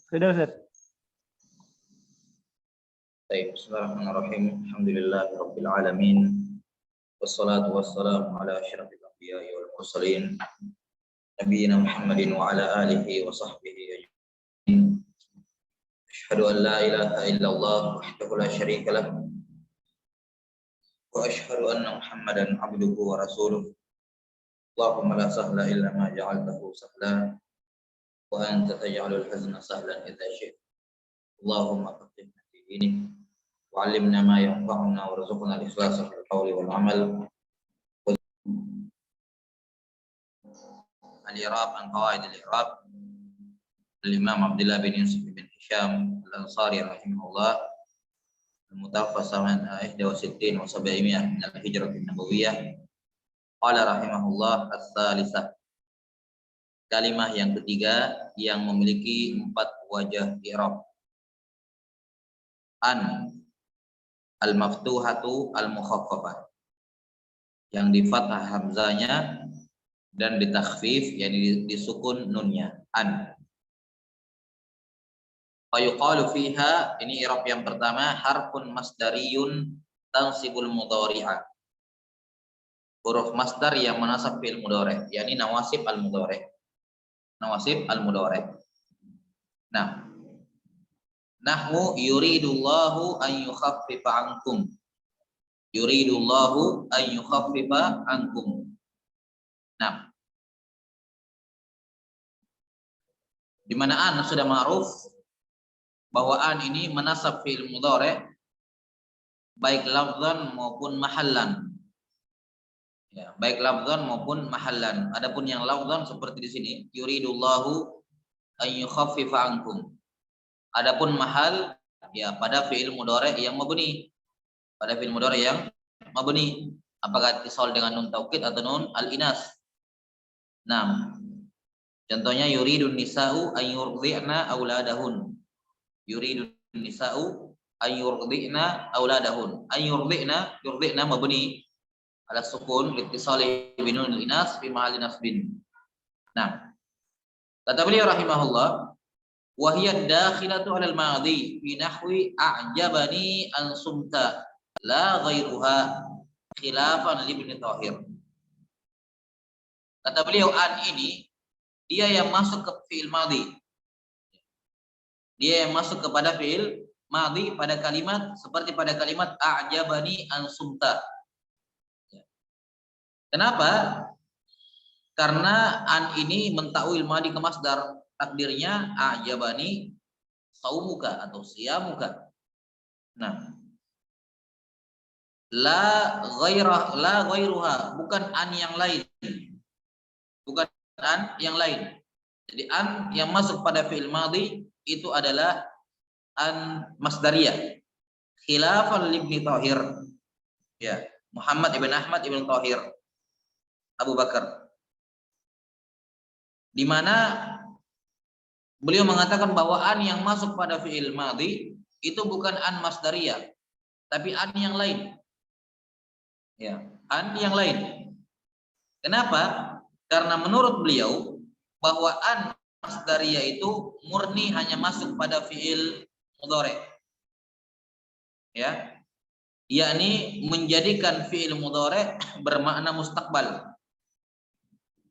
Sudah Ustaz. Baik, bismillahirrahmanirrahim. Alhamdulillahirabbil alamin. Wassalatu wassalamu ala asyrafil anbiya'i wal mursalin. Nabiyina Muhammadin wa ala alihi wa sahbihi ajma'in. Asyhadu an la ilaha illallah wahdahu la syarika lah. Wa asyhadu anna Muhammadan abduhu wa rasuluh. Allahumma la sahla illa ma ja'altahu sahla wa anta taj'alul hazna sahlan idza syi'ta. Allahumma faqihna fi dinik. وعلمنا ما ينفعنا وارزقنا الإخلاص في القول والعمل. الإعراب عن قواعد الإعراب الإمام عبد الله بن يوسف بن هشام الأنصاري رحمه الله المتوفى سنة 61 و700 من الهجرة النبوية. قال رحمه الله الثالثة. Kalimah yang ketiga yang memiliki 4 wajah i'rab. An al-maftuhatu al-mukhaffafah, yang di fathah hamzanya dan di takhfif, yang disukun nunnya, an. Fa yuqalu fiha, ini i'rab yang pertama, harfun masdariyun tansibul mudhari'a. Huruf masdar yang menasab fi'il mudhari', yakni nawasib al-mudhari'. Nawasib al-mudhari'. Nah, nahwu yuridullahu an yukhaffifa ankum. Yuridullahu an yukhaffifa ankum. Nah, di mana an sudah ma'ruf bahwa an ini menasab fi'il mudhari' baik lafzan maupun mahallan. Ya, baik lafzan maupun mahallan. Adapun yang lafzan seperti di sini, yuridullahu an yukhaffifa ankum. Adapun mahal ya pada fi'il mudhari' yang mabni. Pada fi'il mudhari' yang mabni, apakah itisal dengan nun taukid atau nun al-inas. Nah, contohnya yuridun nisa'u an yurdi'na auladahun. Yuridun nisa'u an yurdi'na auladahun. An yurdi'na mabni ala sukun litisali bi nun al-inas fi mahalli nasbin. Nah, kata beliau rahimahullah, wa hiya dakhilatu 'alal madhi fi nahwi a'jabani an sumta la ghairuha khilafan li Ibnu Thahir. Kata beliau, an ini dia yang masuk ke fi'il madhi. Dia yang masuk kepada fi'il madhi pada kalimat seperti pada kalimat a'jabani an sumta. Kenapa? Karena an ini menta'wil madhi ke masdar. Takdirnya a'jabani saumuka atau siyamuka. Nah, la ghairuha, bukan an yang lain. Bukan an yang lain. Jadi an yang masuk pada fi'il madhi itu adalah an masdariyah. Khilafan Ibnu Thahir. Ya, Muhammad ibn Ahmad ibn Thahir Abu Bakar. Di mana beliau mengatakan bahwa an yang masuk pada fi'il madhi itu bukan an masdariyah, tapi an yang lain. Ya, an yang lain. Kenapa? Karena menurut beliau bahwa an masdariyah itu murni hanya masuk pada fi'il mudhari'. Ya. Yakni menjadikan fi'il mudhari' bermakna mustaqbal.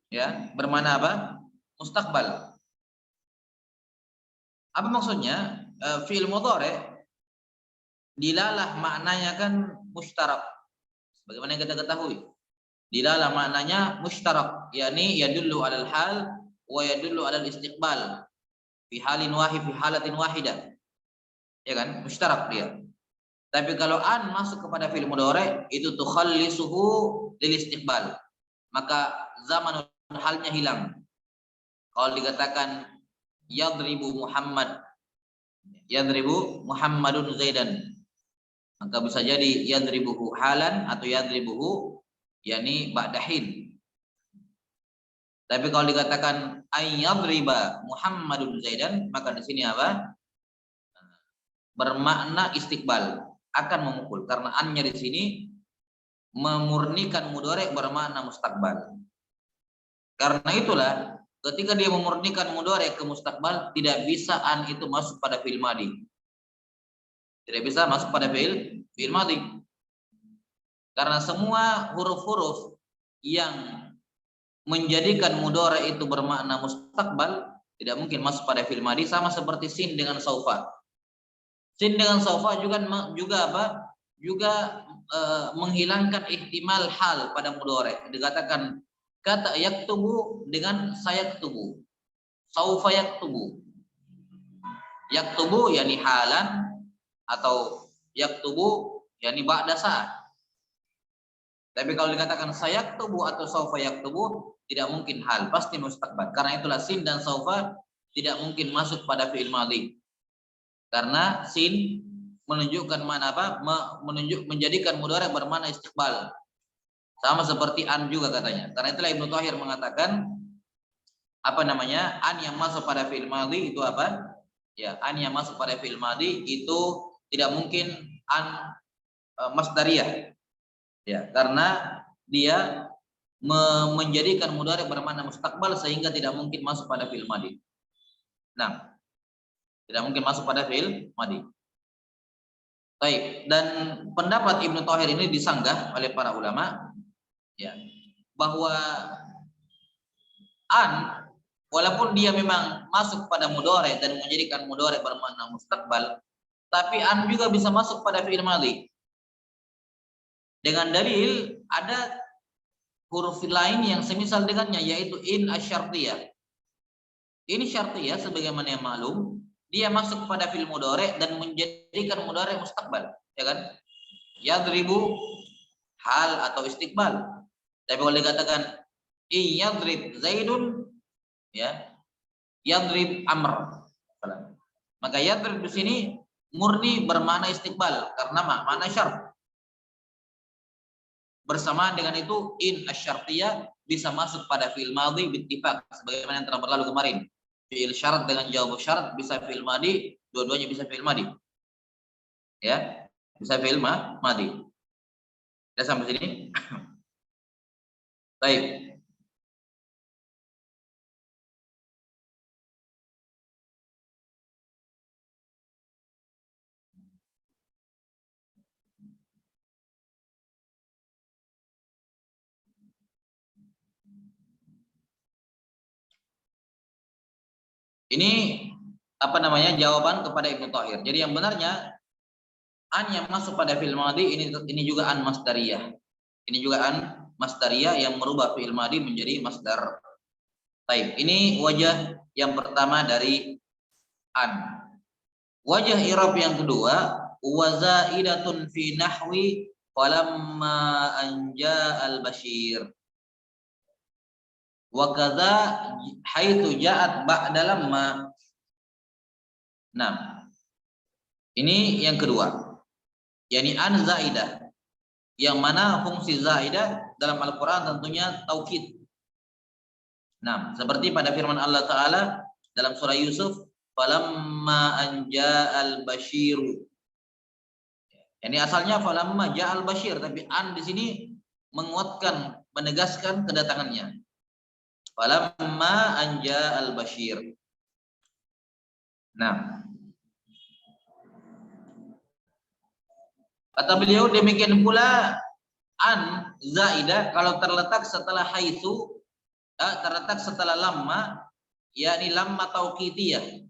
Ya, bermakna apa? Mustaqbal. Apa maksudnya? Fi'il mudhari' dilalah maknanya kan mustarak. Bagaimana yang kita ketahui? Dilalah maknanya mustarak, yakni yadullu 'alal hal wa yadullu 'alal istiqbal fi halatin wahidah. Ya kan? Mustarak dia. Tapi kalau an masuk kepada fi'il mudhari' itu tukhallisuhu lil istiqbal. Maka zamanul halnya hilang. Kalau dikatakan yadribu Muhammadun Zaidan, maka bisa jadi yadribuhu halan atau yadribuhu yakni ba'dahin. Tapi kalau dikatakan ayyadriba Muhammadun Zaidan, maka di sini apa? Bermakna istiqbal, akan memukul, karena annya di sini memurnikan mudhari' bermakna mustaqbal. Karena itulah Ketika dia memurnikan mudhari ke mustakbal, tidak bisa an itu masuk pada fi'il madhi. Tidak bisa masuk pada fi'il madhi. Karena semua huruf-huruf yang menjadikan mudhari itu bermakna mustakbal tidak mungkin masuk pada fi'il madhi, sama seperti sin dengan saufa. Sin dengan saufa juga apa? Juga menghilangkan ihtimal hal pada mudhari. Dikatakan kata yaktubu dengan sayaktubu. Saufa yaktubu. Yaktubu yakni halan atau yaktubu yakni ba'da saat. Tapi kalau dikatakan sayaktubu atau saufa yaktubu tidak mungkin hal, pasti mustakbal. Karena itulah sin dan saufa tidak mungkin masuk pada fi'il madhi. Karena sin menunjukkan mana apa? Menjadikan mudhari bermakna istiqbal. Sama seperti an juga katanya. Karena itulah Ibnu Thahir mengatakan apa namanya? An yang masuk pada fi'il madhi itu apa? Ya, an yang masuk pada fi'il madhi itu tidak mungkin an masdariyah. Ya, karena dia menjadikan mudhari bermakna mustakbal sehingga tidak mungkin masuk pada fi'il madhi. Nah, tidak mungkin masuk pada fi'il madhi. Baik, dan pendapat Ibnu Thahir ini disanggah oleh para ulama ya, bahwa an walaupun dia memang masuk pada mudhari dan menjadikan mudhari bermakna mustakbal, tapi an juga bisa masuk pada fi'il madhi. Dengan dalil ada huruf lain yang semisal dengannya, yaitu in asyartiyah. Ini syartiyah sebagaimana yang maklum, dia masuk pada fi'il mudhari dan menjadikan mudhari mustakbal, ya kan? Yadribu hal atau istiqbal. Tapi kalau dikatakan yadrib Zaidun, ya, yadrib Amr. Maka yadrib di sini murni bermakna istiqbal karena makna syart. Bersamaan dengan itu in asyartiyah bisa masuk pada fi'il madhi bittifaq sebagaimana yang telah berlalu kemarin. Fi'il syarat dengan jawab syarat bisa fi'il madhi, dua-duanya bisa fi'il madhi. Ya, bisa fi'il madhi. Sudah sampai sini? Baik. Ini apa namanya? Jawaban kepada Ibnu Thahir. Jadi yang benarnya an yang masuk pada fi'il madhi ini juga an masdariyah. Ini juga an masdariyah yang merubah fi'il madhi menjadi masdar. Baik, ini wajah yang pertama dari an. Wajah i'rab yang kedua, wa zaidatun fi nahwi falamma anja al-bashir. Wa kadza haitsu ja'at ba'da lamma. Nah, ini yang kedua. yakni an zaidah. Yang mana fungsi zaidah dalam Al-Qur'an tentunya taukid. Nah, seperti pada firman Allah Ta'ala dalam surah Yusuf, falamma anja al-bashiru. Ini asalnya falamma ja'al bashir, tapi an di sini menguatkan, menegaskan kedatangannya. Falamma anja al-bashir. Nah, kata beliau demikian pula an zaidah kalau terletak setelah haitsu, terletak setelah lamma, yakni lamma tauqitiyah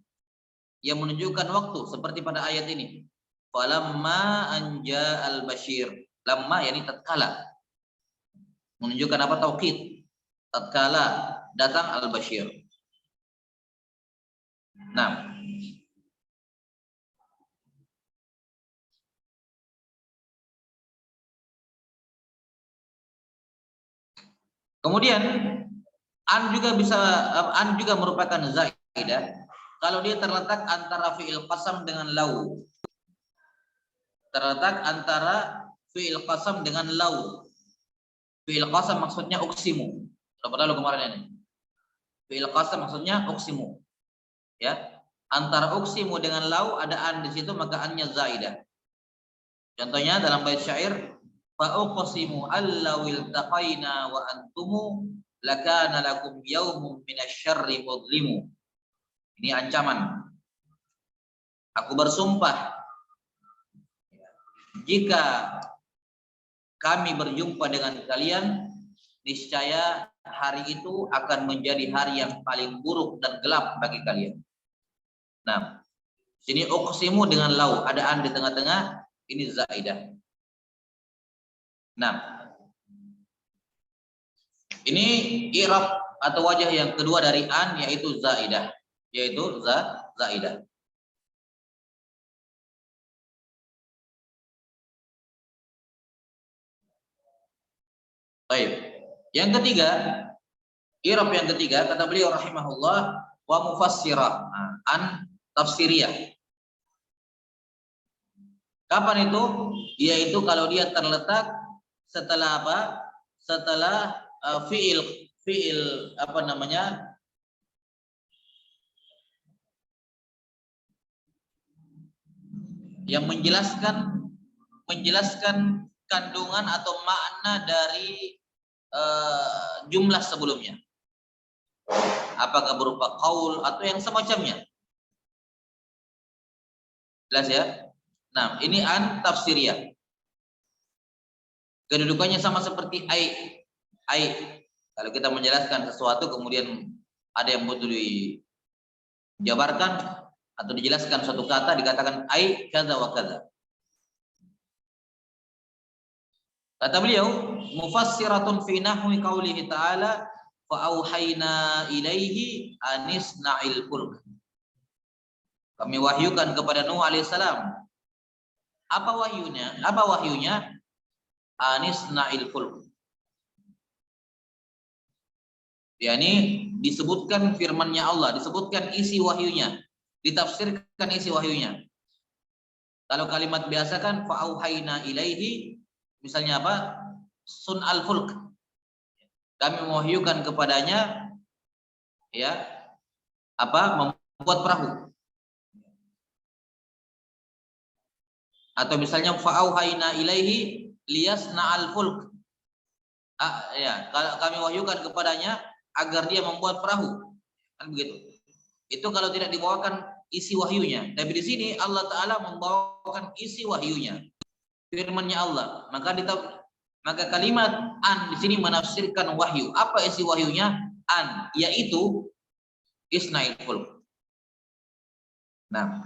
yang menunjukkan waktu seperti pada ayat ini. Falamma anja al-bashir. Lamma yakni tatkala. Menunjukkan apa? Tauqid. Tatkala datang al-bashir. Nah, kemudian an juga merupakan zaidah kalau dia terletak antara fi'il qasam dengan lau. Terletak antara fi'il qasam dengan lau. Fi'il qasam maksudnya uksimu. Sudah lalu kemarin ini. Fi'il qasam maksudnya uksimu. Ya, antara uksimu dengan lau ada an di situ, maka annya zaidah. Contohnya dalam bait syair, fa uqsimu allawil taqaina wa antumu lakana lakum yaumun minasyarri mudlimu. Ini ancaman. Aku bersumpah, jika kami berjumpa dengan kalian, niscaya hari itu akan menjadi hari yang paling buruk dan gelap bagi kalian. Nah, sini uqsimu dengan lau, ada an di tengah-tengah, ini zaidah. Nah, ini i'rab atau wajah yang kedua dari an, yaitu zaidah, yaitu zaidah. Baik. Yang ketiga, i'rab yang ketiga kata beliau rahimahullah, wa mufassirah. An tafsiriyah. Kapan itu? Yaitu kalau dia terletak setelah apa? Setelah fiil apa namanya? Yang menjelaskan kandungan atau makna dari jumlah sebelumnya. Apakah berupa qaul atau yang semacamnya. Jelas ya? Nah, ini an tafsiriyah. Kedudukannya sama seperti ai. Kalau kita menjelaskan sesuatu kemudian ada yang butuh dijabarkan atau dijelaskan suatu kata, dikatakan ai kadza wa kadza. Kata beliau, mufassiratun fi nahwi qaulihi ta'ala fa auhayna ilaihi anisna'il fulk. Kami wahyukan kepada Nuh alaihissalam. Apa wahyunya? Apa wahyunya? Anisna'il fulk. Yani disebutkan firman-Nya Allah, disebutkan isi wahyunya, ditafsirkan isi wahyunya. Kalau kalimat biasa kan fa auhayna ilaihi, misalnya apa? Sun al-fulk. Kami mewahyukan kepadanya ya apa? Membuat perahu. Atau misalnya fa auhayna ilaihi liyasna al-fulk. Ya, kalau kami wahyukan kepadanya agar dia membuat perahu. Kan begitu. Itu kalau tidak dibawakan isi wahyunya. Tapi di sini Allah Ta'ala membawakan isi wahyunya. Firman-Nya Allah. Maka kalimat an di sini menafsirkan wahyu. Apa isi wahyunya? An, yaitu isna'il fulk. Nah,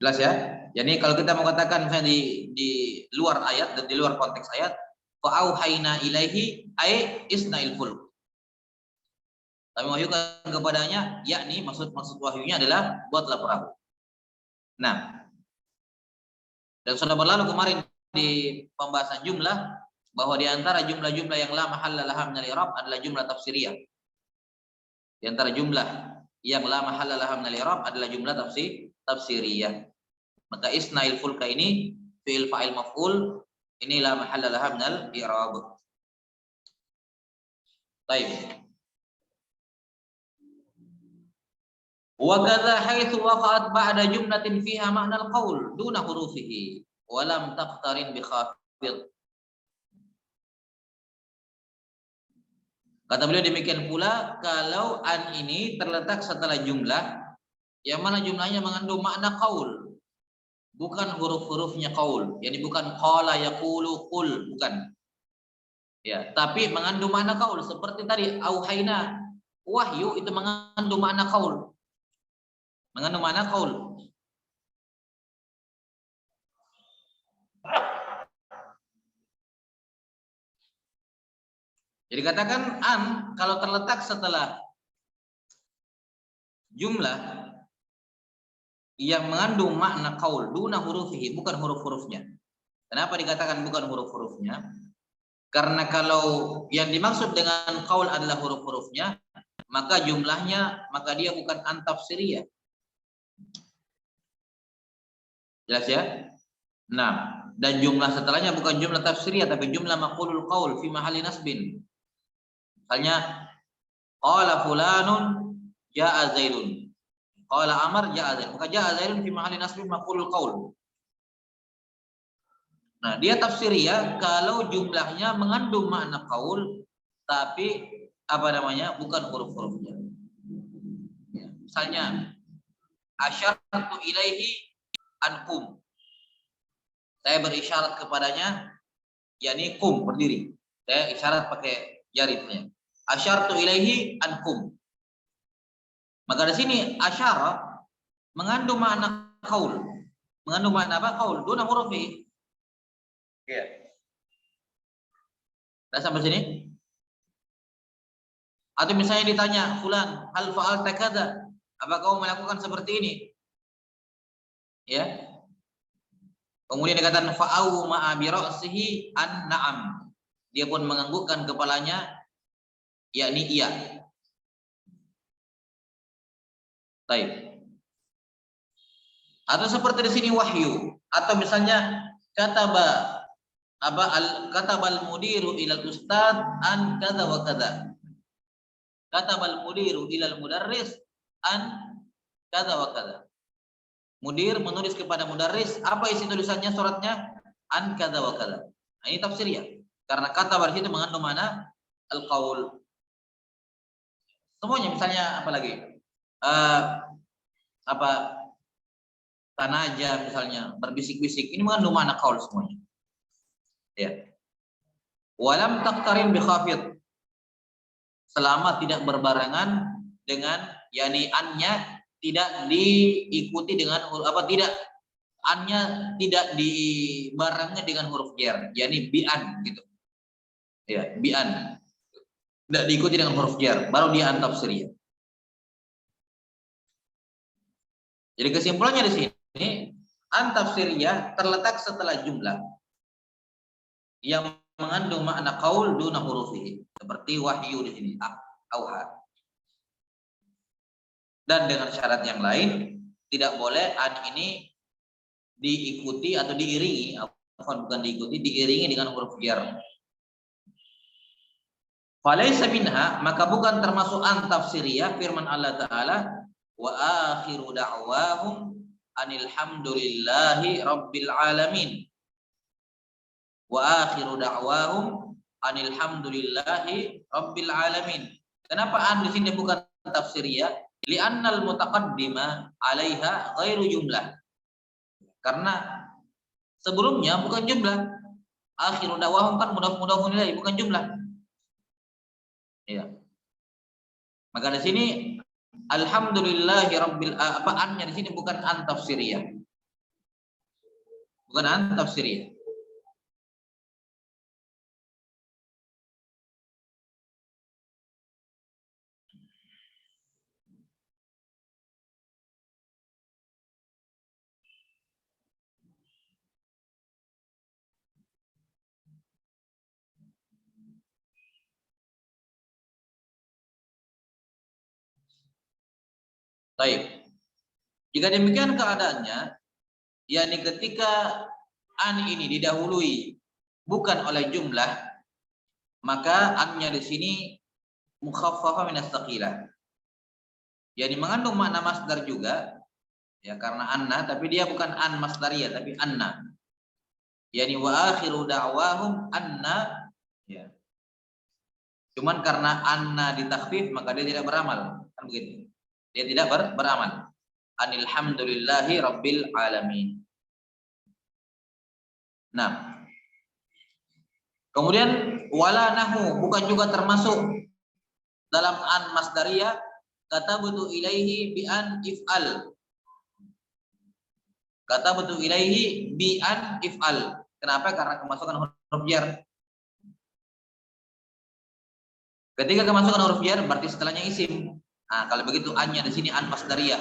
jelas ya? Jadi kalau kita mengatakan misalnya di luar ayat dan di luar konteks ayat, fa auhayna ilaihi ay isna'il fulk. Kami wahyukan kepadanya, yakni maksud wahyunya adalah buatlah perahu. Nah, dan sudah berlalu kemarin di pembahasan jumlah bahwa di antara jumlah-jumlah yang la mahalla laha minal i'rab adalah jumlah tafsiriyah. Di antara jumlah yang la mahalla laha minal i'rab adalah jumlah tafsiriyah. Maka isna'il fulka ini fi'il fa'il maf'ul, ini la mahalla laha minal i'rab. Baik. Wa kadza haitsu waqa'at ba'da jumlatin fiha ma'nal qaul duna hurufihi wa lam taqtarin bi khafid. Kata beliau demikian pula kalau an ini terletak setelah jumlah yang mana jumlahnya mengandung makna qaul, bukan huruf-hurufnya qaul. Jadi bukan qala yaqulu qul, bukan. Ya, tapi mengandung makna qaul seperti tadi auhayna, wahyu itu mengandung makna qaul. Mengandung makna qaul. Jadi katakan an kalau terletak setelah jumlah yang mengandung makna qaul duna hurufihi, bukan huruf-hurufnya. Kenapa dikatakan bukan huruf-hurufnya? Karena kalau yang dimaksud dengan qaul adalah huruf-hurufnya, maka jumlahnya, maka dia bukan an tafsiriyah. Jelas ya? Nah, dan jumlah setelahnya bukan jumlah tafsiriyah tapi jumlah maqulul qaul fi mahalli nasbin. Misalnya qala fulanun jaa zaidun. Qala Amar jaa zaidun. Maka jaa zaidun fi mahalli nasbin maqulul qaul. Nah, dia tafsiriyah kalau jumlahnya mengandung makna qaul tapi apa namanya? Bukan huruf-hurufnya. Ya, misalnya asyartu ilaihi ankum. Saya berisyarat kepadanya yakni kum, berdiri. Saya isyarat pakai jarinya. Asyartu ilaihi ankum. Maka di sini asyara mengandung makna qaul. Mengandung makna apa? Qaul. Duna huruf fi. Ya. Dah sampai sini? Atau misalnya ditanya, fulan, hal fa'alta kadza? Apa kau melakukan seperti ini? Ya. Kemudian dikatakan fa'au ma'a bi ra'sihi an na'am. Dia pun menganggukkan kepalanya yakni iya. Baik. Atau seperti di sini wahyu, atau misalnya kataba katabal mudiru ilal ustad an kadza wa kadza. Katabal mudiru ilal mudarris an kadza wa kadza. Mudir menulis kepada mudarris, apa isi tulisannya suratnya? An kadza wa kadza. Nah, ini tafsirnya. Karena kata di situ mengandung mana? Al-qaul. Semuanya misalnya apa lagi? Tanaja misalnya, berbisik-bisik. Ini mengandung makna qaul semuanya. Ya. Walam taqtarin bi khafid. Selama tidak berbarengan dengan yakni annya tidak diikuti dengan tidak annya tidak dibarengi dengan huruf jar, yakni bi'an gitu. Ya, bi'an. Tidak diikuti dengan huruf jar, baru dia an tafsiriyah. Jadi kesimpulannya di sini an tafsiriyah terletak setelah jumlah yang mengandung makna qaul duna hurufihi, seperti wahyu di sini, auha. Dan dengan syarat yang lain, tidak boleh an ini diikuti atau diiringi, bukan diikuti, diiringi dengan huruf jar. Falaysa minha, maka bukan termasuk an tafsiriyah firman Allah Ta'ala, wa akhiru da'wahum anil hamdulillahi rabbil alamin. Wa akhiru da'wahum anil hamdulillahi rabbil alamin. Kenapa an di sini bukan tafsiriyah? Li'annal mutaqaddima 'alaiha ghairu jumlah. Karena sebelumnya bukan jumlah. Akhiru da'wahum kan mudhaf ilaih, bukan jumlah. Ya. Maka di sini alhamdulillahi rabbil annya di sini bukan an tafsiriyah. Bukan an tafsiriyah. Baik. Jika demikian keadaannya, yakni ketika an ini didahului bukan oleh jumlah, maka annya di sini mukhaffafah min as-saqilah. Yani mengandung makna masdar juga, ya karena anna, tapi dia bukan an masdariyah, tapi anna. Yani wa akhiru da'wahum anna, ya. Cuman karena anna ditakhfif maka dia tidak beramal, kan begitu. Dia tidak beramal. Alhamdulillahi rabbil alamin. Nah, kemudian wala nahu bukan juga termasuk dalam an masdariyah katabtu ilaihi bi an if'al. Katabtu ilaihi bi an if'al. Kenapa? Karena kemasukan huruf jar. Ketika kemasukan huruf jar berarti setelahnya isim. Nah, kalau begitu an-nya di sini an masdariyah.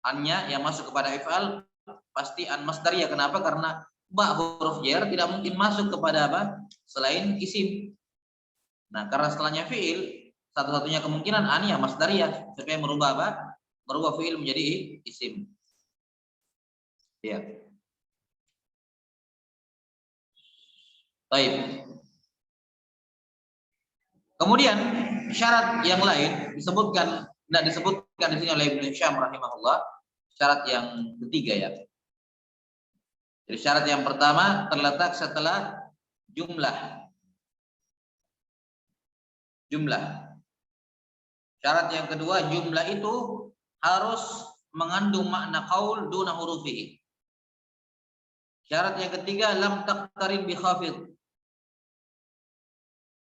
An-nya yang masuk kepada if'al pasti an masdariyah. Kenapa? Karena ba huruf jar tidak mungkin masuk kepada apa? Selain isim. Nah, karena setelahnya fi'il, satu-satunya kemungkinan an yang masdariyah supaya merubah apa? Merubah fi'il menjadi isim. Ya. Baik. Kemudian syarat yang lain tidak disebutkan di sini oleh Ibnu Syam rahimahullah, syarat yang ketiga ya. Jadi syarat yang pertama terletak setelah jumlah. Syarat yang kedua, jumlah itu harus mengandung makna qaul duna hurufihi. Syarat yang ketiga, lam taqtarin bi khafid.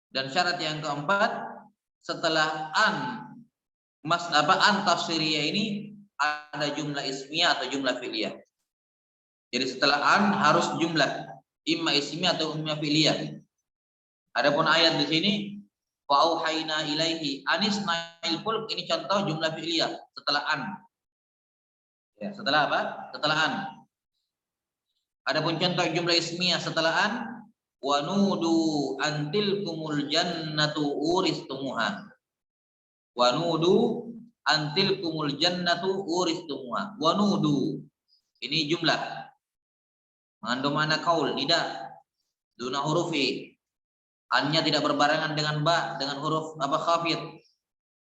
Dan syarat yang keempat, setelah an tafsiriyah ini ada jumlah ismiyah atau jumlah fi'liyah. Jadi setelah an harus jumlah imma ismiyah atau imma fi'liyah. Adapun ayat di sini wa auhayna ilaihi anisna'il fulk, ini contoh jumlah fi'liyah setelah an. Ya, setelah apa? Setelah an. Adapun contoh jumlah ismiyah setelah an, wa nudu antilkumul jannatu uristumuha. Wa nudu antilkumul jannatu uristumuha. Wa nudu, ini jumlah mengandung makna qaul, nida duna hurufi. An-nya tidak berbarengan dengan ba, dengan huruf apa khafid.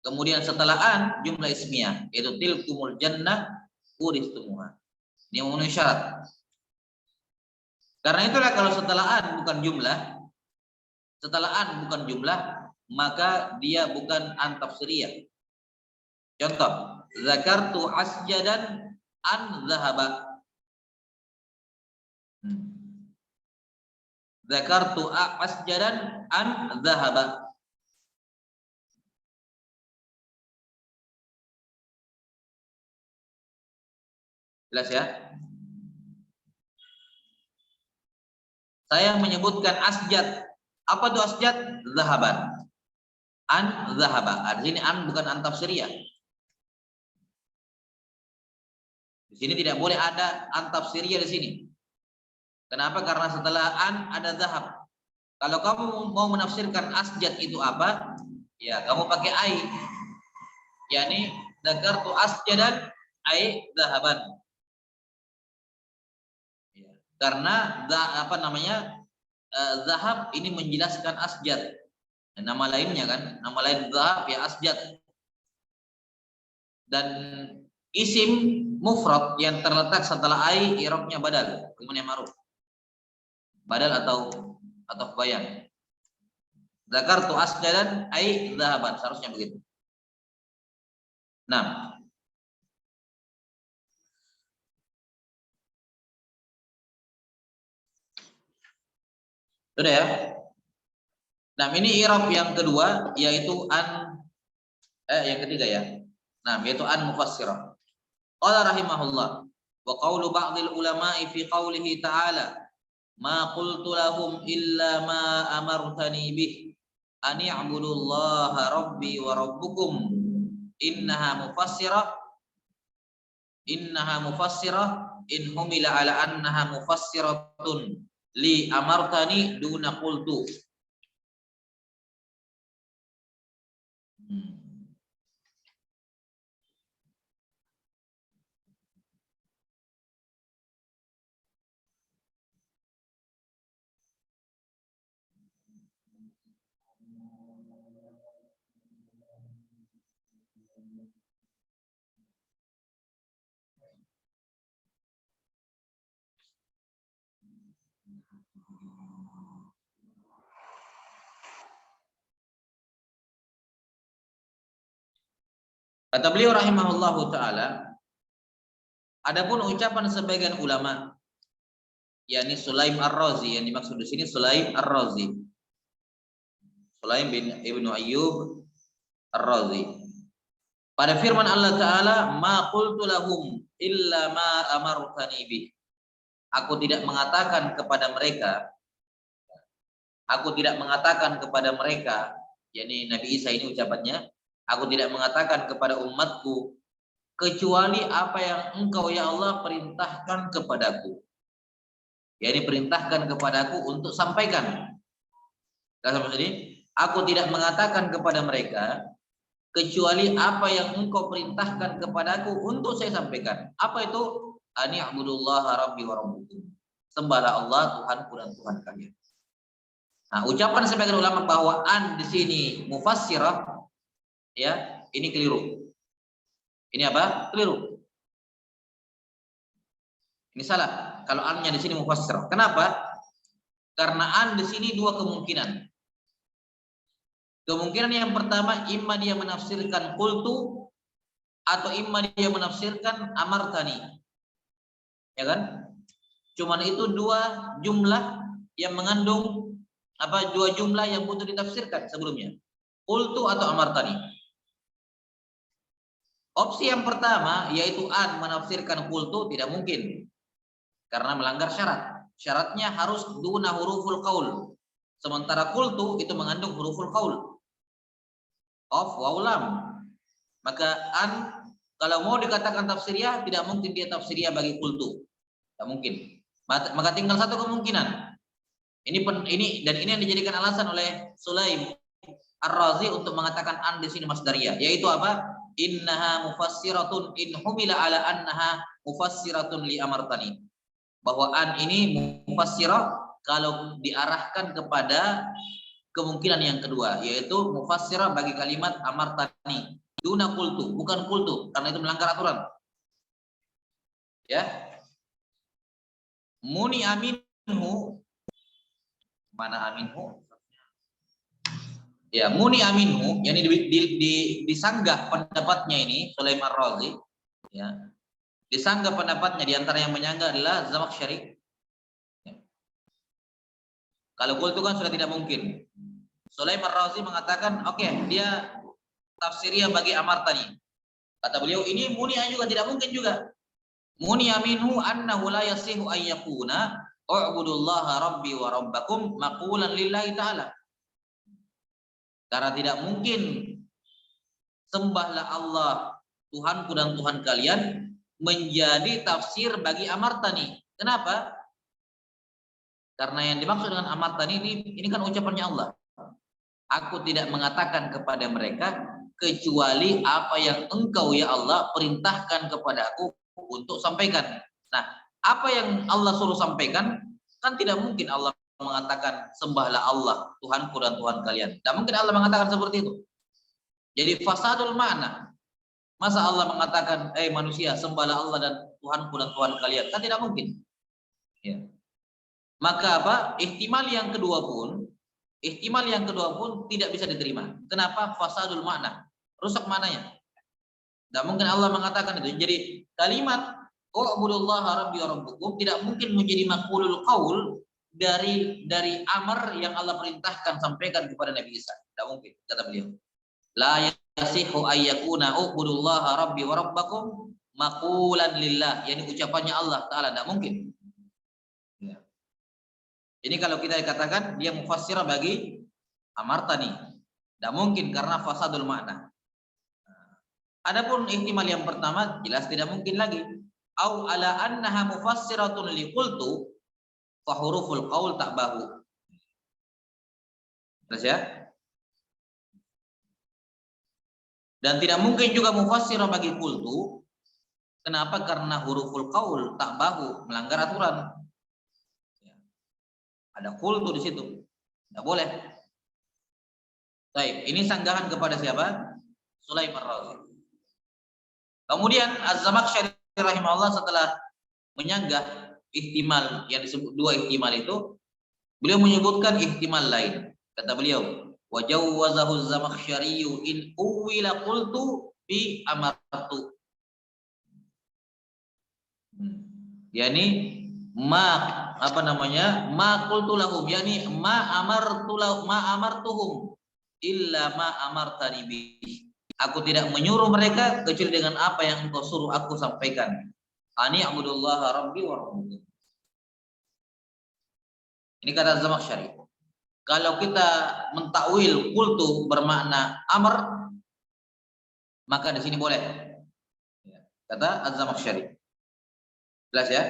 Kemudian setelah an jumlah ismiyah, yaitu tilkumul jannah uristumuha. Ini memenuhi syarat. Karena itulah kalau setelah an bukan jumlah, maka dia bukan an tafsiriyah. Contoh, zakartu asjadan an zahaba. Zakartu asjadan an zahaba. Jelas ya? Saya menyebutkan asjad. Apa itu asjad? Zahaban. An zahaba. Di sini an bukan an tafsiriyah. Di sini tidak boleh ada an tafsiriyah di sini. Kenapa? Karena setelah an ada zahab. Kalau kamu mau menafsirkan asjad itu apa? Ya, kamu pakai ai. Yani zakartu asjadan ai zahaban. Ya. Karena zahab ini menjelaskan asjad. Dan nama lainnya kan, nama lain zahab ya asjad. Dan isim mufrad yang terletak setelah ai i'rabnya badal, kemudian ma'ruf. Badal atau bayan. Zakartu asjadan ai zahaban, seharusnya begitu. Nah, sudah ya. Nah, ini i'rab yang kedua yaitu yang ketiga ya. Nah, yaitu an mufassirah. Qala rahimahullah wa qawlu ba'dil ulama'i fi qawlihi ta'ala ma qultu lahum illa ma amartani bih an i'budullaha rabbi wa rabbukum innaha mufassirah in humila ala annaha mufassiratun li amartani duna qultu. Kata beliau rahimahullahu taala, adapun ucapan sebagian ulama, yakni Sulaim Ar-Razi, yang dimaksud di sini Sulaim Ar-Razi, Sulaim bin Ibnu Ayyub Ar-Razi. Pada firman Allah Taala, ma qultu lahum illa ma amartani bih. Aku tidak mengatakan kepada mereka, yakni Nabi Isa ini ucapannya, aku tidak mengatakan kepada umatku kecuali apa yang engkau ya Allah perintahkan kepadaku. yakni perintahkan kepadaku untuk sampaikan. Aku tidak mengatakan kepada mereka kecuali apa yang engkau perintahkan kepadaku untuk saya sampaikan. Apa itu? Ani a'budullaha rabbi wa rabbukum. Sembahlah Allah Tuhanku dan Tuhan kalian. Nah, ucapan sebagian ulama bahwa an di sini mufassirah, ya, ini keliru. Ini apa? Keliru. Ini salah. kalau an-nya di sini mufassirah. Kenapa? Karena an di sini dua kemungkinan. Kemungkinan yang pertama, imma dia menafsirkan qultu atau imma dia menafsirkan amartani. Ya kan? Cuman itu dua jumlah yang mengandung dua jumlah yang butuh ditafsirkan sebelumnya. Qultu atau amartani. Opsi yang pertama yaitu an menafsirkan qultu tidak mungkin. Karena melanggar syarat. Syaratnya harus duna huruful qaul. Sementara qultu itu mengandung huruful qaul. Of waw lam. Maka an kalau mau dikatakan tafsiriyah tidak mungkin dia tafsiriyah bagi qultu. Tidak mungkin. Maka tinggal satu kemungkinan. Ini yang dijadikan alasan oleh Sulaim Ar-Razi untuk mengatakan an di sini masdariyah, yaitu apa? Innaha mufassiratun in humila ala annaha mufassiratun li amartani. Bahwa an ini mufassirah kalau diarahkan kepada kemungkinan yang kedua, yaitu mufassirah bagi kalimat amartani. Duna qultu, bukan qultu, karena itu melanggar aturan. Ya. Muni aminhu, mana aminhu? Ya, muni aminhu, yang disanggah pendapatnya ini Sulaim Ar-Razi, ya. Disanggah pendapatnya, di antara yang menyanggah adalah Zamakhsyari. Ya. Kalau qultu kan sudah tidak mungkin. Sulaim Ar-Razi mengatakan, oke, dia tafsiriyah bagi amartani. Kata beliau, ini muni'ah juga tidak mungkin juga. Muni'a minhu annahu la yasihu an yakuna u'budullaha rabbi wa rabbakum maqulan lillahi ta'ala. Karena tidak mungkin sembahlah Allah Tuhanku dan Tuhan kalian menjadi tafsir bagi amartani. Kenapa? Karena yang dimaksud dengan amartani ini kan ucapannya Allah. Aku tidak mengatakan kepada mereka kecuali apa yang engkau ya Allah perintahkan kepada aku untuk sampaikan. Nah, apa yang Allah suruh sampaikan kan tidak mungkin Allah mengatakan sembahlah Allah Tuhanku dan Tuhan kalian. Tidak mungkin Allah mengatakan seperti itu. Jadi fasadul makna. Masa Allah mengatakan, manusia sembahlah Allah dan Tuhanku dan Tuhan kalian? Kan tidak mungkin. Ya. Maka apa? Ihtimal yang kedua pun tidak bisa diterima. Kenapa? Fasadul makna. Rusak maknanya. Tidak mungkin Allah mengatakan itu. Jadi kalimat u'budullaha rabbi wa rabbukum tidak mungkin menjadi maqulul qaul dari amar yang Allah perintahkan sampaikan kepada Nabi Isa. Tidak mungkin, kata beliau. La yasihu ayyakuna u'budullaha rabbi wa rabbakum maqulan lillah. Yani ucapannya Allah Ta'ala, tidak mungkin. Ya. Ini kalau kita katakan dia mufassirah bagi amartani. Tidak mungkin karena fasadul makna. Adapun ihtimal yang pertama jelas tidak mungkin lagi. Au ala annaha mufassiratun li qultu fa huruful qaul ta'bahu. Terus ya? Dan tidak mungkin juga mufassirah bagi qultu. Kenapa? Karena huruful qaul ta'bahu, melanggar aturan. Ya. Ada qultu di situ. Tidak boleh. Baik, ini sanggahan kepada siapa? Sulaim Ar-Razi. Kemudian Az-Zamakhsyari rahimahullah setelah menyanggah ihtimal yang disebut dua ihtimal itu, beliau menyebutkan ihtimal lain. Kata beliau, wa jawwazahu Az-Zamakhsyari in uwila qultu bi amartu. Yani ma qultu lahum, yani ma amartuhum illa ma amartani bi. Aku tidak menyuruh mereka kecuali dengan apa yang engkau suruh aku sampaikan. Ani a'budullaha rabbi wa rabbukum. Ini kata Zamakhsyari. Kalau kita mentakwil qultu bermakna amr, maka di sini boleh. Kata Az-Zamakhsyari. Jelas ya?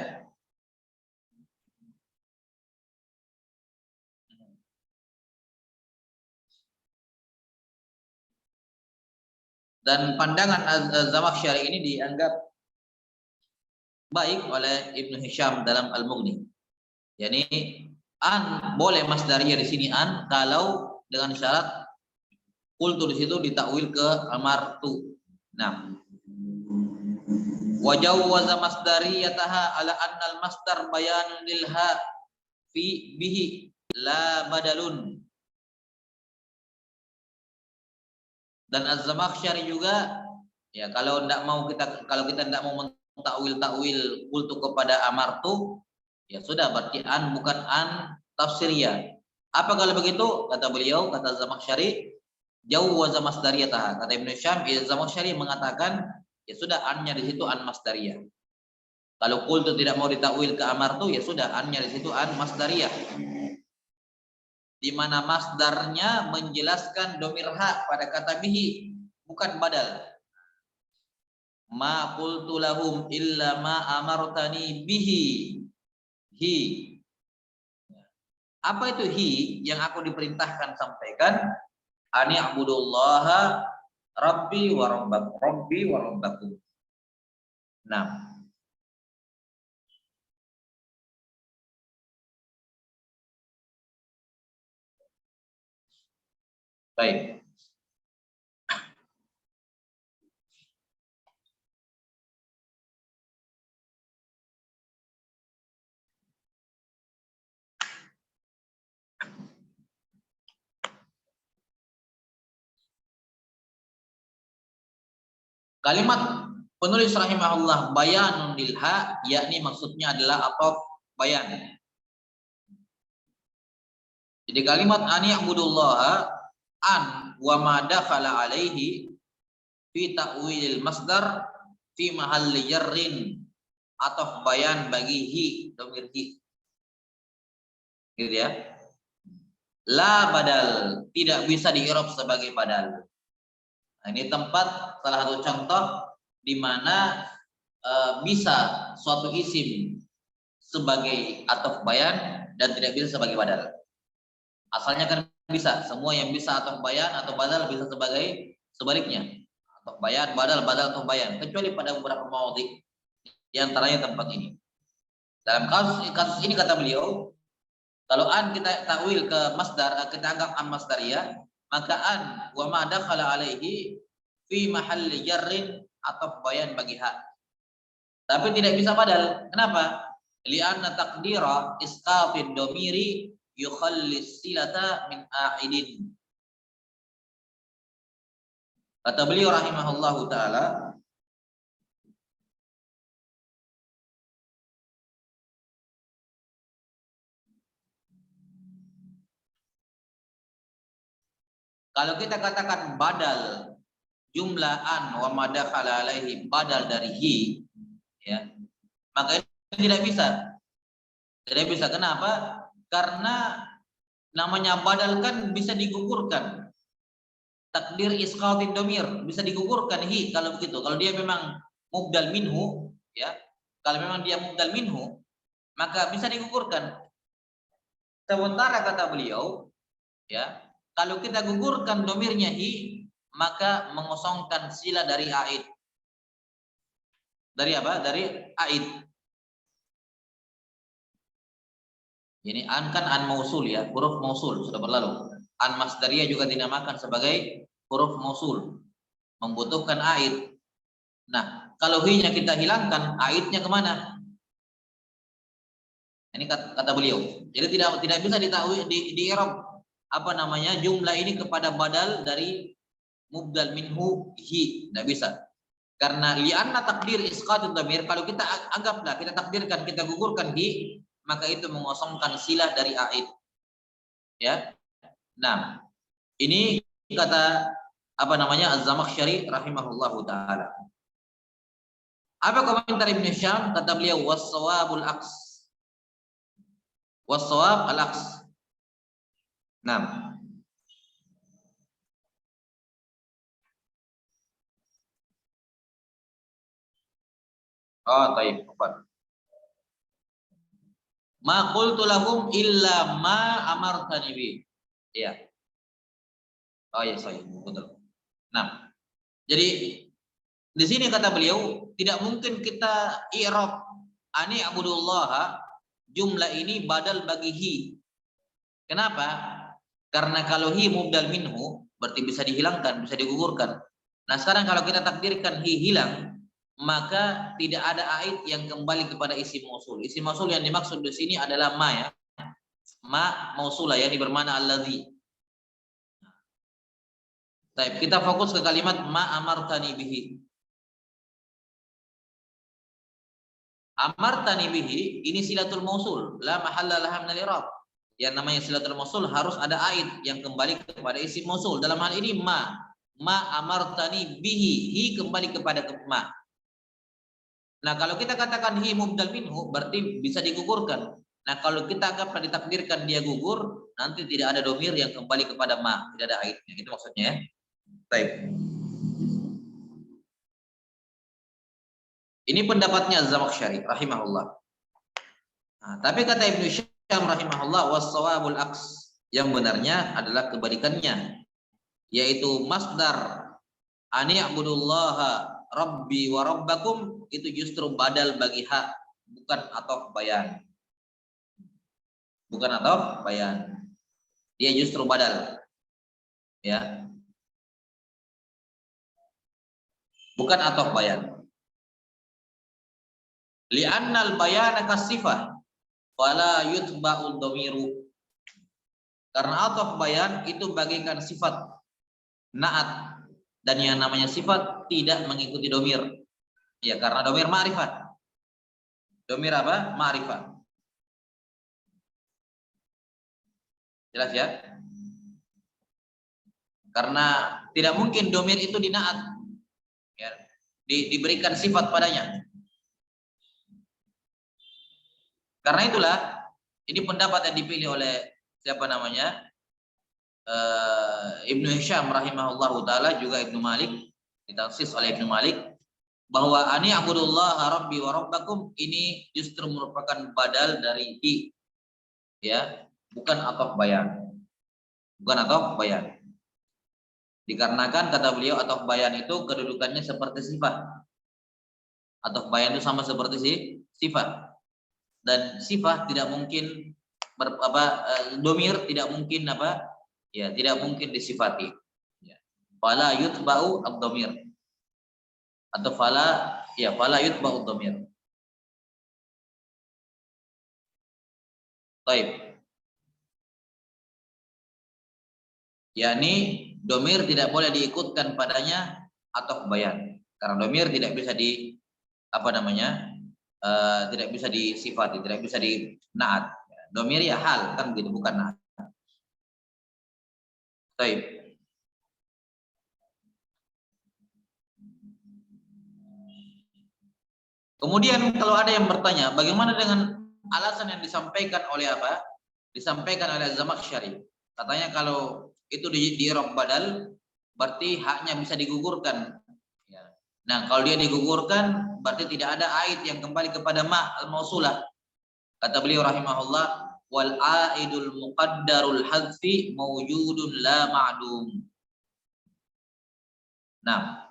Dan pandangan Az-Zamakhsyari ini dianggap baik oleh Ibnu Hisham dalam Al-Mughni. Yani an boleh masdariyah di sini an kalau dengan syarat qultu di situ ditakwil ke amartu. Nah, Wa jawwaza masdariyataha ala anna al-masdar bayanun lil ha fi bihi la badalun. Dan Az-Zamakhsyari juga ya kalau kita tidak mau mentakwil kultu kepada amartu ya sudah berarti an bukan an tafsiriyah. Apa kalau begitu? Kata beliau, kata Zamakhsyari, jawwaza masdariyataha. Kata Ibnu Syam, Zamakhsyari mengatakan ya sudah annya di situ an masdariyah. Kalau kultu tidak mau ditakwil ke amartu ya sudah annya di situ an masdariyah. Di mana masdarnya menjelaskan domir ha pada kata bihi, bukan badal. Ma qultu lahum illa ma amartani bihi. Hi. Apa itu hi yang aku diperintahkan sampaikan? Ani a'budullaha rabbi wa rabbakum. Nah, baik. Kalimat penulis rahimahullah bayanun lil ha, yakni maksudnya adalah ataf bayan. Jadi kalimat ani a'budullaha an wa ma dakhala alaihi fi ta'wilil masdar fi mahalli jarrin ataf bayan bagi hi dhamir hi. Gitu ya. La badal, tidak bisa di-i'rab sebagai badal. Nah, ini tempat salah satu contoh di mana bisa suatu isim sebagai ataf bayan dan tidak bisa sebagai badal. Asalnya kan bisa, semua yang bisa ataf bayan atau badal bisa sebagai sebaliknya. Ataf bayan, badal, ataf bayan, kecuali pada beberapa maudhi di antaranya tempat ini. Dalam kasus ini kata beliau, kalau an kita takwil ke masdar, kita anggap an masdariyah, maka an wa ma dakhala alaihi fi mahalli jarrin ataf bayan bagi ha. Tapi tidak bisa badal. Kenapa? Li'anna taqdira isqatid domiri yukhallis silata min a'idin. Kata beliau rahimahullahu ta'ala, kalau kita katakan badal jumlah an wa ma dakhala alaihi, badal dari hi, ya, maka ini tidak bisa. Tidak bisa. Kenapa? Karena namanya badal kan bisa digugurkan. Takdir isqatin domir bisa digugurkan hi kalau begitu. Kalau dia memang mubdal minhu, ya. Kalau memang dia mubdal minhu, maka bisa digugurkan. Sementara kata beliau, ya, kalau kita gugurkan domirnya hi, maka mengosongkan sila dari aid. Dari apa? Dari aid. Ini an kan an mausul ya, huruf mausul sudah berlalu. An masdariyah juga dinamakan sebagai huruf mausul, membutuhkan aid. Nah, kalau hi-nya kita hilangkan, aidnya kemana? Ini kata beliau. Jadi tidak bisa ditahu di i'rab apa namanya jumlah ini kepada badal dari mubdal minhu hi, tidak bisa. Karena li'anna takdir isqatul dhamir, kalau kita anggaplah, kita takdirkan, kita gugurkan hi, maka itu mengosongkan silah dari aid. Ya. Nah, ini kata apa namanya Az-Zamakhsyari rahimahullahu taala. Apa komentar Ibnu Syam? Kata beliau was-shawabul aks. Was-shawab al-aks. Nah, oh, baik. Ma qultu lahum illa ma amartani bi. Iya. Oh ya, saya betul. Nah, jadi di sini kata beliau tidak mungkin kita i'rab ani abudullah jumlah ini badal bagi hi. Kenapa? Karena kalau hi mubdal minhu berarti bisa dihilangkan, bisa digugurkan. Nah, sekarang kalau kita takdirkan hi hilang, maka tidak ada aid yang kembali kepada isim mausul. Isim mausul yang dimaksud di sini adalah ma ya. Ma mausulah ya, bermakna allazi. Baik, kita fokus ke kalimat ma amartani bihi. Amartani bihi ini silatul mausul, la mahalla laha min al-i'rab. Yang namanya silatul mausul harus ada aid yang kembali kepada isim mausul. Dalam hal ini ma amartani bihi, hi kembali kepada ma. Nah, kalau kita katakan hi mubdal minhu berarti bisa digugurkan. Nah, kalau kita akan ditakdirkan dia gugur, nanti tidak ada domir yang kembali kepada ma, tidak ada aidnya. Itu maksudnya ya. Baik. Ini pendapatnya Az-Zamakhsyari rahimahullah. Nah, tapi kata Ibnu Syam rahimahullah was-shawabul aks, yang benarnya adalah kebalikannya, yaitu masdar ani a'budullaha rabbi wa rabbakum itu justru badal bagi hak, bukan atau bayan. Bukan atau bayan. Dia justru badal. Ya. Bukan atau bayan. Li'annal bayana kasifah wala yutba'ul dhamiru. Karena atau bayan itu bagaikan sifat naat, dan yang namanya sifat tidak mengikuti domir. Ya, karena domir ma'rifat. Domir apa? Ma'rifat. Jelas ya? Karena tidak mungkin domir itu dinaat, ya, diberikan sifat padanya. Karena itulah ini pendapat yang dipilih oleh siapa namanya, Ibnu Hisham rahimahullahu taala, juga Ibnu Malik, ditaksis oleh Ibnu Malik, bahwa ani a'budullaha rabbi wa rabbakum ini justru merupakan badal dari hi, ya, bukan ataf bayan. Bukan ataf bayan. Dikarenakan kata beliau ataf bayan itu kedudukannya seperti sifat. Ataf bayan itu sama seperti sifat. Dan sifat tidak mungkin domir tidak mungkin apa? Ya, tidak mungkin disifati. Ya. Fala yutba'u ad-dhamir. Atau fala yutba'u ad-dhamir. Baik. Yani domir tidak boleh diikutkan padanya atau bayan, karena domir tidak bisa tidak bisa disifati, tidak bisa di naat. Domir ya hal kan gitu, bukan naat. Baik. Kemudian kalau ada yang bertanya, bagaimana dengan alasan yang disampaikan oleh apa? Disampaikan oleh Zamakhsyari. Katanya kalau itu di i'rab badal, berarti haknya bisa digugurkan. Ya. Nah, kalau dia digugurkan, berarti tidak ada aid yang kembali kepada ma al-mausulah. Kata beliau rahimahullah, wal aidul muqaddarul hadfi mawjudun la ma'dum. Nah,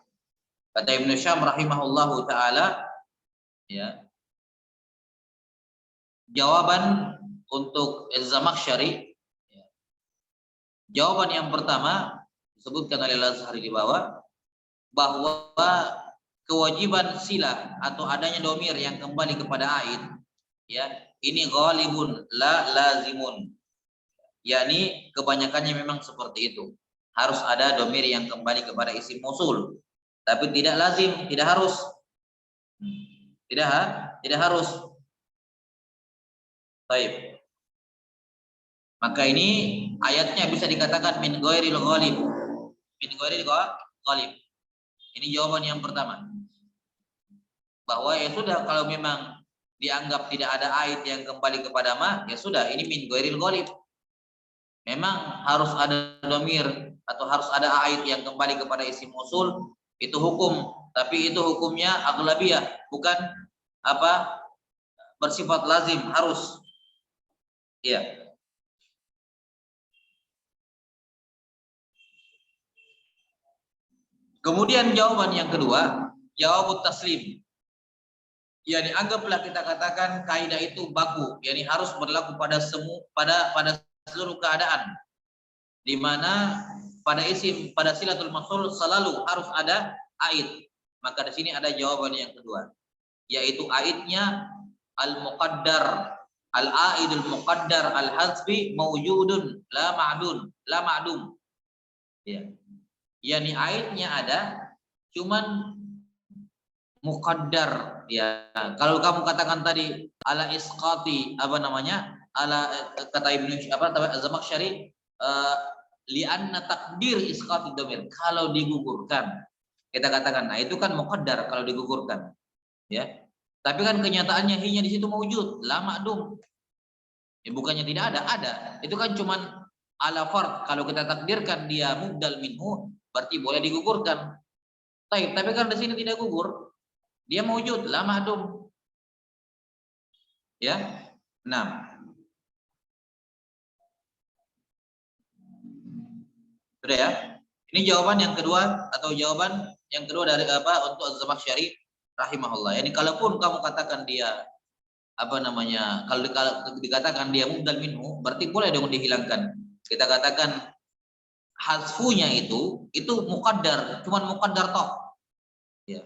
kata Ibnu Syam rahimahullahu taala, ya, jawaban untuk Az-Zamakhsyari, ya, jawaban yang pertama disebutkan oleh Al-Azhari di bawah, bahwa kewajiban silah atau adanya domir yang kembali kepada aid, ya, ini ghalibun la lazimun, yakni kebanyakannya memang seperti itu, harus ada domir yang kembali kepada isim mausul, tapi tidak lazim, tidak harus, tidak harus. Baik. Maka ini ayatnya bisa dikatakan min ghairil ghalib. Min ghairil ghalib. Ini jawaban yang pertama. Bahwa ya sudah, kalau memang dianggap tidak ada aid yang kembali kepada ma, ya sudah, ini min ghairil ghalib. Memang harus ada domir atau harus ada aid yang kembali kepada isim mausul, itu hukum, tapi itu hukumnya aghlabiyah, bukan apa? Bersifat lazim, harus. Iya. Kemudian jawaban yang kedua, jawab taslim. Ya, dianggaplah kita katakan kaidah itu baku, yakni harus berlaku pada seluruh keadaan, di mana pada silatul mausul selalu harus ada aid. Maka di sini ada jawaban yang kedua, yaitu aidnya al-muqaddar, al-aidul muqaddar al-hazfi mawjudun la ma'dum. Ya. Yani aidnya ada, cuman muqaddar. Ya. Kalau kamu katakan tadi ala isqati ala kata Ibnu Az-Zamakhsyari li'anna takdir isqati dhamir, kalau digugurkan. Kita katakan, nah itu kan muqaddar kalau digugurkan. Ya. Tapi kan kenyataannya hinya di situ mawjud, la ma'dum. Ya, bukannya tidak ada. Itu kan cuman ala fard. Kalau kita takdirkan dia mubdal minhu, berarti boleh digugurkan. Tapi kan di sini tidak gugur. Dia mawjud, la ma'dum. Ya. Nah. Sudah ya? Ini jawaban yang kedua atau jawaban yang kedua dari untuk Az-Zamakhsyari rahimahullah. Yani kalaupun kamu katakan dia kalau dikatakan dia mubdal minhu, berarti boleh dong dihilangkan. Kita katakan hasfunya itu muqaddar, cuman muqaddar toh. Ya.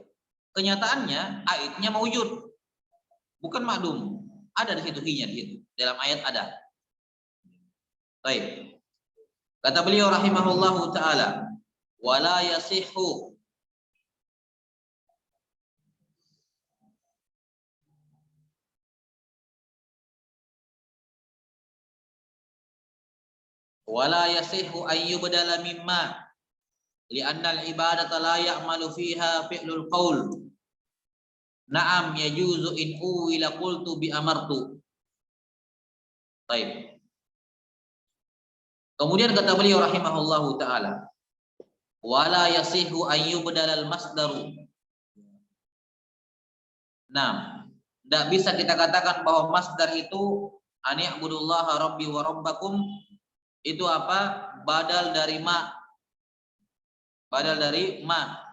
Kenyataannya aidnya mawjud, bukan ma'dum. Ada di situ hinya di situ. Dalam ayat ada. Baik. Kata beliau rahimahullahu taala, wala yasihhu an yubdala mimma li'anna al-ibadata la ya'malu fiha fi'lul qaul. Na'am yajuzu in uwila qultu bi amartu. Baik. Kemudian kata beliau rahimahullahu taala, wala yasihu an yubdalal masdaru. Nah, tidak bisa kita katakan bahwa masdar itu ani'budullaha rabbi wa rabbakum itu badal dari ma. Badal dari ma.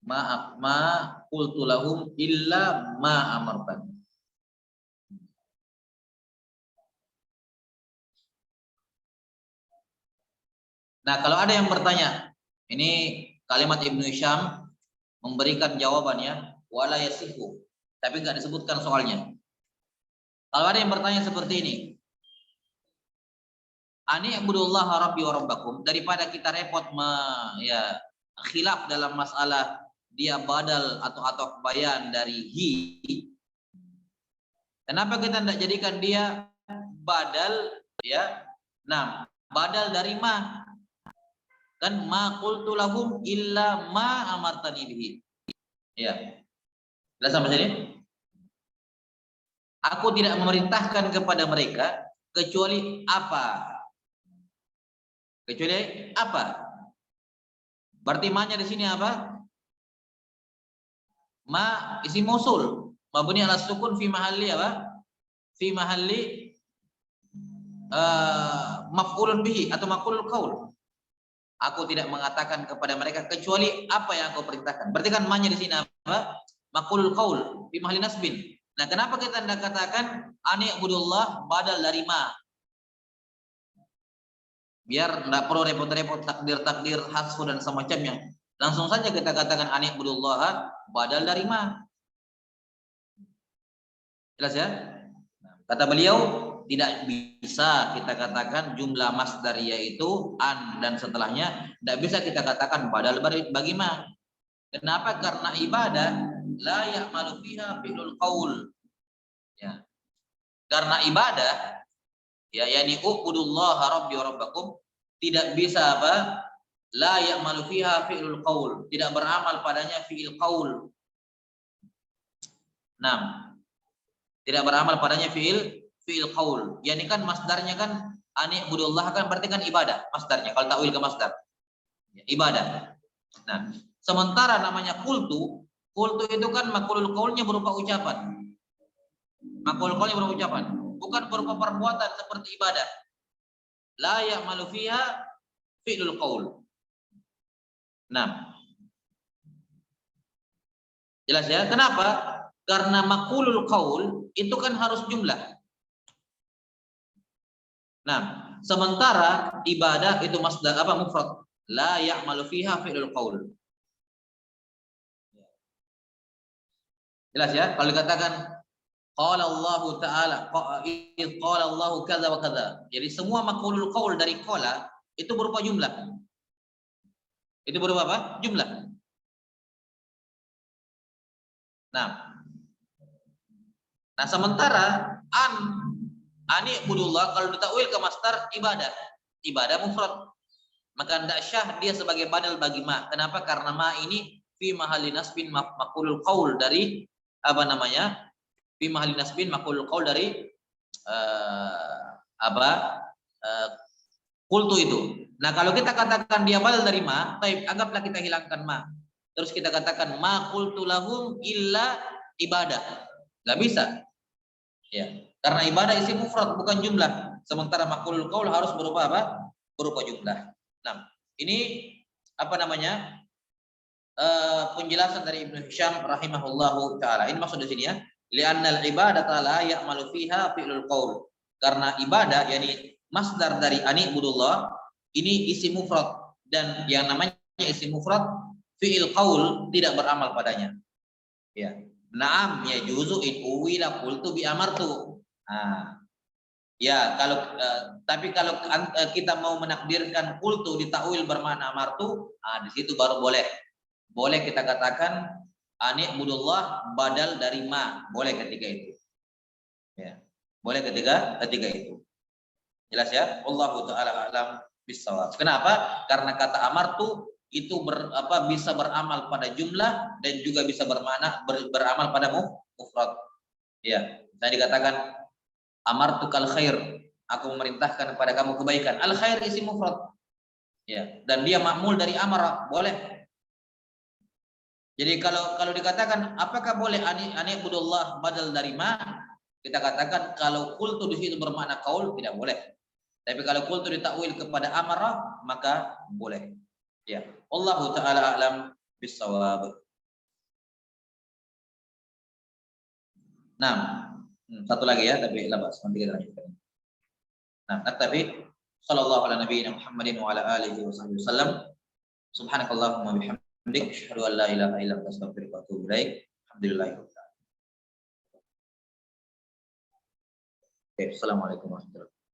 Ma qultu lahum illa ma amartan. Nah, kalau ada yang bertanya, ini kalimat Ibnu Hisham memberikan jawabannya wala yasihu, tapi enggak disebutkan soalnya. Kalau ada yang bertanya seperti ini, ani ibudullaha rabbi wa rabbakum, daripada kita repot khilaf dalam masalah dia badal atau bayan dari hi, kenapa kita tidak jadikan dia badal ya? Nah, badal dari ma. Kan ma qultu lahum illa ma amartani bihi. Ya. Jelas sampai sini? Aku tidak memerintahkan kepada mereka kecuali apa? Kecuali apa? Berarti ma-nya di sini apa? Ma isim mausul, mabni ala sukun fi mahalli apa? Fi mahalli maf'ulun bihi atau maqulul qaul. Aku tidak mengatakan kepada mereka kecuali apa yang aku perintahkan. Berarti kan ma-nya di sini apa? Maqulul qaul fi mahalli nasbin. Nah, kenapa kita tidak katakan ani ibudullah badal dari ma? Biar tidak perlu repot-repot takdir hasfu dan semacamnya. Langsung saja kita katakan ani ibudullah badal dari ma. Jelas ya? Kata beliau, tidak bisa kita katakan jumlah masdar yaitu an dan setelahnya, tidak bisa kita katakan badal bagi ma. Kenapa? Karena ibadah la ya'malu fiha fi'lul qaul. Ya. Karena ibadah yani ubudullaha rabbi wa rabbakum tidak bisa la ya'malu fiha fi'lul qaul, tidak beramal padanya fi'il qaul. 6. Tidak beramal padanya fi'il qaul. Yani kan masdarnya kan ani ibudullah kan berarti kan ibadah masdarnya kalau takwil ke masdar. Ya, ibadah. Nah, sementara namanya qultu itu kan maqulul qaulnya berupa ucapan. Maqulul qaulnya berupa ucapan, bukan berupa perbuatan seperti ibadah. La ya'malu fiha fi'lul qaul. Nah. Jelas ya? Kenapa? Karena maqulul qaul itu kan harus jumlah. Nah, sementara ibadah itu masdar apa mufrad, la ya'malu fiha fi'lul qaul. Jelas ya? Kalau dikatakan qala Allah taala qala Allah kadza wa kadza. Jadi semua maqulul qaul dari qala itu berupa jumlah. Itu berupa apa? Jumlah. Nah, sementara ani budullah kalau ditakwil ke masdar ibadah mufrad. Maka tidak syah dia sebagai badal bagi ma. Kenapa? Karena ma ini fi mahalli nasbin maqulul qaul dari apa namanya? Fi mahalli nasbin maqulul qaul dari qultu itu. Nah, kalau kita katakan dia badal dari ma, anggaplah kita hilangkan ma. Terus kita katakan ma qultu lahum illa ibadah. Enggak bisa. Ya, karena ibadah isi mufrad bukan jumlah. Sementara maqulul qaul harus berupa apa? Berupa jumlah. Nah, ini apa namanya? Penjelasan dari Ibnu Hisham rahimahullahu taala. Ini maksud di sini ya. Li'annal ibadata la ya'malu fiha fi'lul qaul. Karena ibadah yakni masdar dari ani budullah ini isi mufrad dan yang namanya isi mufrad fi'il qaul tidak beramal padanya. Ya. Naam ya juzu in uwila qultu bi amartu. Nah, ya tapi kalau kita mau menakdirkan qultu ditakwil bermakna amartu, di situ baru boleh. Boleh kita katakan ani budullah badal dari ma, boleh ketika itu. Ya. Boleh ketika itu. Jelas ya? Wallahu taala alam bissawab. Kenapa? Karena kata amartu itu bisa beramal pada jumlah dan juga bisa beramal pada mufrad. Ya, saya dikatakan amartu kal khair, aku memerintahkan kepada kamu kebaikan. Al khair isi mufrad. Ya, dan dia makmul dari amara, boleh. Jadi kalau dikatakan apakah boleh ani budullah badal dari ma? Kita katakan kalau qultu di situ bermakna qaul tidak boleh. Tapi kalau qultu ditakwil kepada amara maka boleh. Ya, Allahu taala alam bissawab. Nah, satu lagi ya, tapi labas nanti kita lanjutkan. Nah, tapi sallallahu ala nabiyina Muhammadin wa ala alihi wasallam. Subhanakallahumma bihamdik asyhadu an la ilaha illa anta astaghfiruka wa atubu ilaik. Alhamdulillah. Oke, assalamualaikum warahmatullahi wabarakatuh.